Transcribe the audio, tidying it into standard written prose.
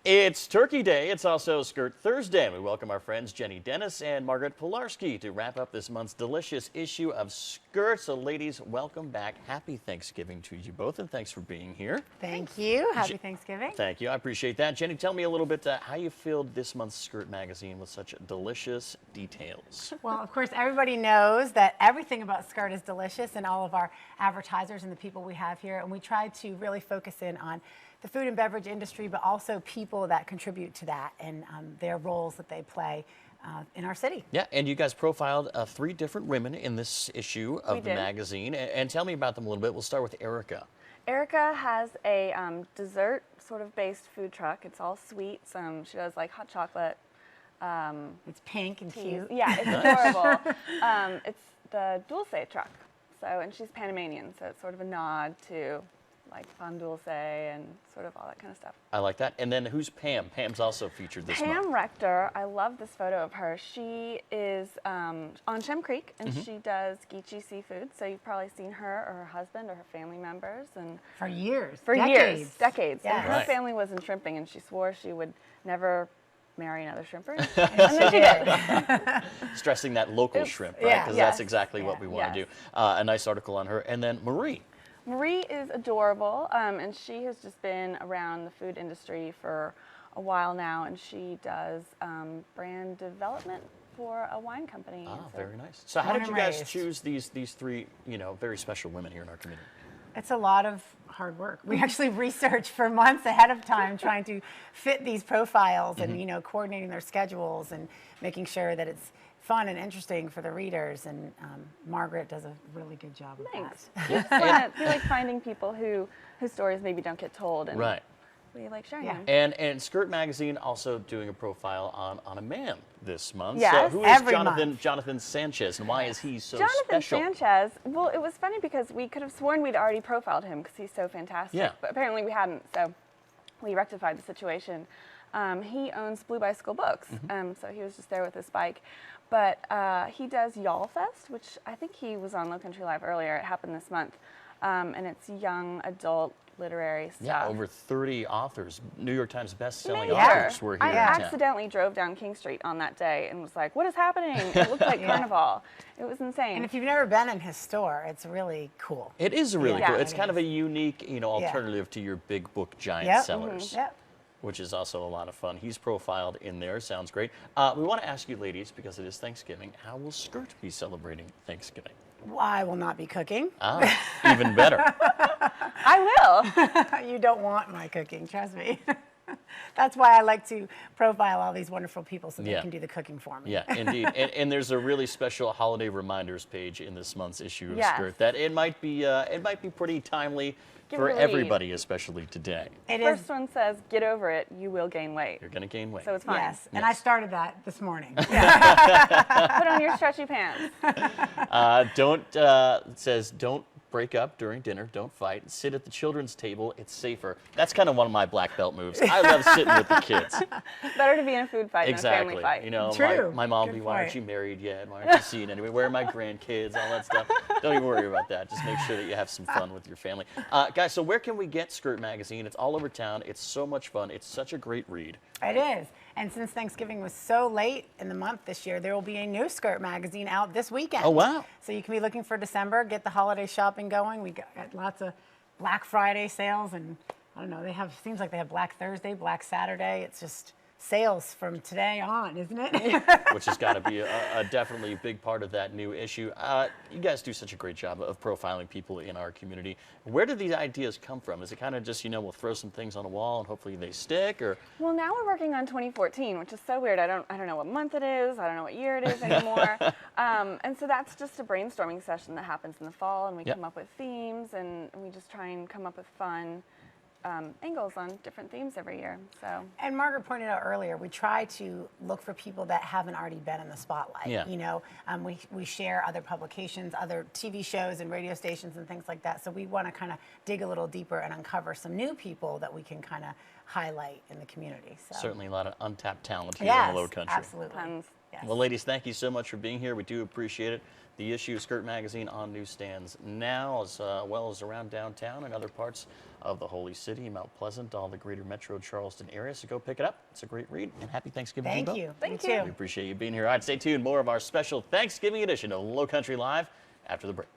It's Turkey Day. It's also Skirt Thursday. We welcome our friends Jenny Dennis and Margaret Pilarski to wrap up this month's delicious issue of Skirt. So, ladies, welcome back. Happy Thanksgiving to you both, and thanks for being here. Thank you. Happy Thanksgiving. Thank you. I appreciate that. Jenny, tell me a little bit how you filled this month's Skirt magazine with such delicious details. Well, of course, everybody knows that everything about Skirt is delicious, and all of our advertisers and the people we have here. And we try to really focus in on the food and beverage industry, but also people that contribute to that and their roles that they play in our city. Yeah, and you guys profiled 3 different women in this issue of the did. magazine. And tell me about them a little bit. We'll start with Erica. Erica has a dessert sort of based food truck. It's all sweets. She does like hot chocolate. It's pink and Teas. cute. Yeah, it's adorable. It's the Dulce truck. So, and she's Panamanian, so it's sort of a nod to like pan dulce and sort of all that kind of stuff. I like that. And then who's Pam? Pam's also featured this month. Pam Rector, I love this photo of her. She is on Shem Creek, and she does Geechee Seafood. So you've probably seen her or her husband or her family members. And For years. for decades. decades. Yes. And her Right. family was in shrimping, and she swore she would never marry another shrimper. And she did. Stressing that local It's- shrimp, right? yeah. Because Yes. that's exactly what we want to Yes. do. A nice article on her. And then Marie. Marie is adorable, and she has just been around the food industry for a while now, and she does brand development for a wine company. Ah, So very nice. So how Born did you and guys raised. choose these 3, very special women here in our community? It's a lot of hard work. We actually researched for months ahead of time trying to fit these profiles and, coordinating their schedules and making sure that it's fun and interesting for the readers. And Margaret does a really good job of Thanks. that. We like finding people whose stories maybe don't get told, and Right. we like sharing Yeah. them. And Skirt Magazine also doing a profile on a man this month. Yes. So who is Every month. Jonathan Sanchez, and why is he so Jonathan special? Sanchez, well, it was funny because we could have sworn we'd already profiled him because he's so fantastic, Yeah. but apparently we hadn't, so we rectified the situation. He owns Blue Bicycle Books, so he was just there with his bike. But he does Y'all Fest, which I think he was on Low Country Live earlier. It happened this month, and it's young adult literary stuff. Yeah, over 30 authors, New York Times best-selling Major. authors were here I in town. accidentally drove down King Street on that day and was like, what is happening? It looked like Carnival. It was insane. And if you've never been in his store, it's really cool. It is really Yeah. cool. It's It kind of is. a unique, alternative to your big book giant Yep. sellers. Yep. Which is also a lot of fun. He's profiled in there. Sounds great. We want to ask you, ladies, because it is Thanksgiving, how will Skirt be celebrating Thanksgiving? Well, I will not be cooking. Ah, even better. I will. You don't want my cooking, trust me. That's why I like to profile all these wonderful people so they Yeah. can do the cooking for me. Yeah, indeed. And there's a really special holiday reminders page in this month's issue of Yes. Skirt that it might be pretty timely Give for it a read. everybody, especially today. It is. First one says, get over it, you will gain weight. You're going to gain weight. So it's fine. Yes, and I started that this morning. Put on your stretchy pants. It says, don't break up during dinner, don't fight, sit at the children's table, it's safer. That's kind of one of my black belt moves. I love sitting with the kids. Better to be in a food fight than a Exactly. family fight. You know, True. my mom will Good be, why aren't point. you married yet? Why aren't you seen anyway? Where are my grandkids? All that stuff. Don't even worry about that. Just make sure that you have some fun with your family. Guys, so where can we get Skirt Magazine? It's all over town. It's so much fun. It's such a great read. It is. And since Thanksgiving was so late in the month this year, there will be a new Skirt magazine out this weekend. Oh, wow. So you can be looking for December, get the holiday shopping going. We got lots of Black Friday sales, and I don't know, seems like they have Black Thursday, Black Saturday. It's just sales from today on, isn't it? Which has got to be a definitely a big part of that new issue. You guys do such a great job of profiling people in our community. Where do these ideas come from? Is it kind of just, we'll throw some things on a wall and hopefully they stick, or? Well, now we're working on 2014, which is so weird. I don't know what month it is. I don't know what year it is anymore. And so that's just a brainstorming session that happens in the fall, and we Yep. come up with themes, and we just try and come up with fun angles on different themes every year. So And Margaret pointed out earlier, we try to look for people that haven't already been in the spotlight. Yeah. We share other publications, other TV shows and radio stations and things like that. So we want to kind of dig a little deeper and uncover some new people that we can kind of highlight in the community. So. Certainly a lot of untapped talent here Yes, in the Low Country. absolutely. tons. Yes. Well, ladies, thank you so much for being here. We do appreciate it. The issue, Skirt Magazine, on newsstands now, as well as around downtown and other parts of the Holy City, Mount Pleasant, all the greater Metro Charleston area. So go pick it up. It's a great read. And happy Thanksgiving to you Thank both. you. Thank You you. too. We appreciate you being here. All right, stay tuned. More of our special Thanksgiving edition of Low Country Live after the break.